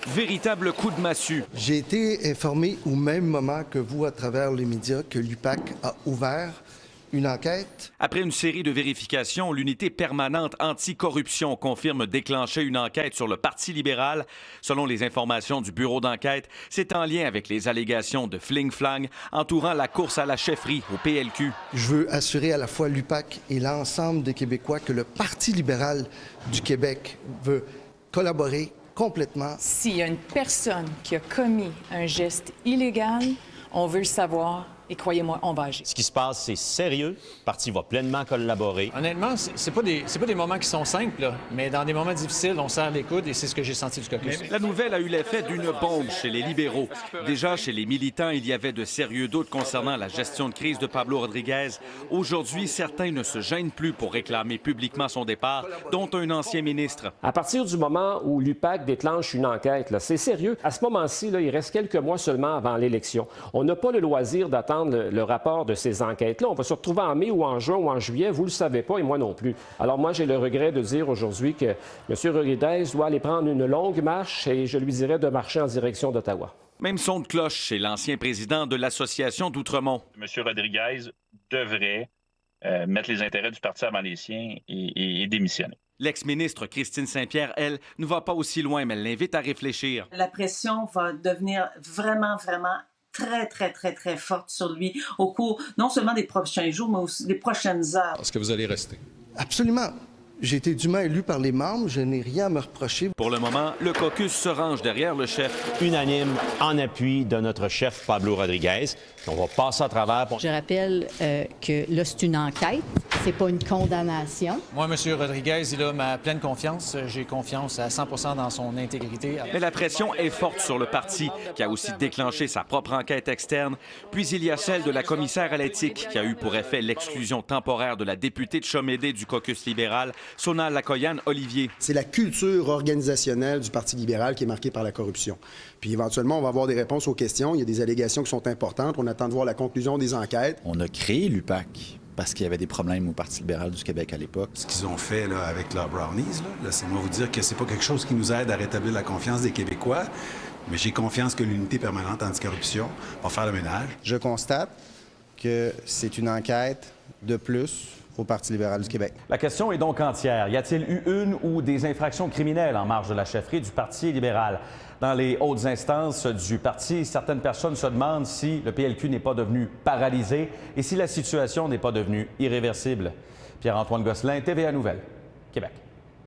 Véritable coup de massue. J'ai été informé au même moment que vous, à travers les médias, que l'UPAC a ouvert une enquête. Après une série de vérifications, l'unité permanente anticorruption confirme déclencher une enquête sur le Parti libéral. Selon les informations du bureau d'enquête, c'est en lien avec les allégations de fling-flang entourant la course à la chefferie au PLQ. Je veux assurer à la fois l'UPAC et l'ensemble des Québécois que le Parti libéral du Québec veut collaborer complètement. S'il y a une personne qui a commis un geste illégal, on veut le savoir. Et croyez-moi, on va agir. Ce qui se passe, c'est sérieux. Le parti va pleinement collaborer. Honnêtement, c'est pas des moments qui sont simples, là. Mais dans des moments difficiles, on serre les coudes et c'est ce que j'ai senti du caucus. La nouvelle a eu l'effet d'une bombe chez les libéraux. Déjà, chez les militants, il y avait de sérieux doutes concernant la gestion de crise de Pablo Rodriguez. Aujourd'hui, certains ne se gênent plus pour réclamer publiquement son départ, dont un ancien ministre. À partir du moment où l'UPAC déclenche une enquête, c'est sérieux. À ce moment-ci, il reste quelques mois seulement avant l'élection. On n'a pas le loisir d'attendre le rapport de ces enquêtes-là. On va se retrouver en mai ou en juin ou en juillet. Vous ne le savez pas et moi non plus. Alors moi, j'ai le regret de dire aujourd'hui que M. Rodriguez doit aller prendre une longue marche et je lui dirais de marcher en direction d'Ottawa. Même son de cloche chez l'ancien président de l'Association d'Outremont. M. Rodriguez devrait mettre les intérêts du parti avant les siens et démissionner. L'ex-ministre Christine Saint-Pierre, elle, ne va pas aussi loin, mais elle l'invite à réfléchir. La pression va devenir vraiment très forte sur lui au cours non seulement des prochains jours, mais aussi des prochaines heures. Est-ce que vous allez rester? Absolument. J'ai été dûment élu par les membres. Je n'ai rien à me reprocher. Pour le moment, le caucus se range derrière le chef. Unanime en appui de notre chef Pablo Rodriguez. On va passer à travers. Je rappelle que là, c'est une enquête, c'est pas une condamnation. Moi, M. Rodriguez, il a ma pleine confiance. J'ai confiance à 100% dans son intégrité. Mais la pression est forte sur le parti, qui a aussi déclenché sa propre enquête externe. Puis il y a celle de la commissaire à l'éthique, qui a eu pour effet l'exclusion temporaire de la députée de Chomédé du caucus libéral, Sonal Lacoyan-Olivier. C'est la culture organisationnelle du Parti libéral qui est marquée par la corruption. Puis éventuellement, on va avoir des réponses aux questions. Il y a des allégations qui sont importantes. On attend de voir la conclusion des enquêtes. On a créé l'UPAC parce qu'il y avait des problèmes au Parti libéral du Québec à l'époque. Ce qu'ils ont fait là, avec leurs brownies, laissez-moi vous dire que c'est pas quelque chose qui nous aide à rétablir la confiance des Québécois, mais j'ai confiance que l'unité permanente anticorruption va faire le ménage. Je constate que c'est une enquête de plus au Parti libéral du Québec. La question est donc entière. Y a-t-il eu une ou des infractions criminelles en marge de la chefferie du Parti libéral? Dans les hautes instances du parti, certaines personnes se demandent si le PLQ n'est pas devenu paralysé et si la situation n'est pas devenue irréversible. Pierre-Antoine Gosselin, TVA Nouvelles, Québec.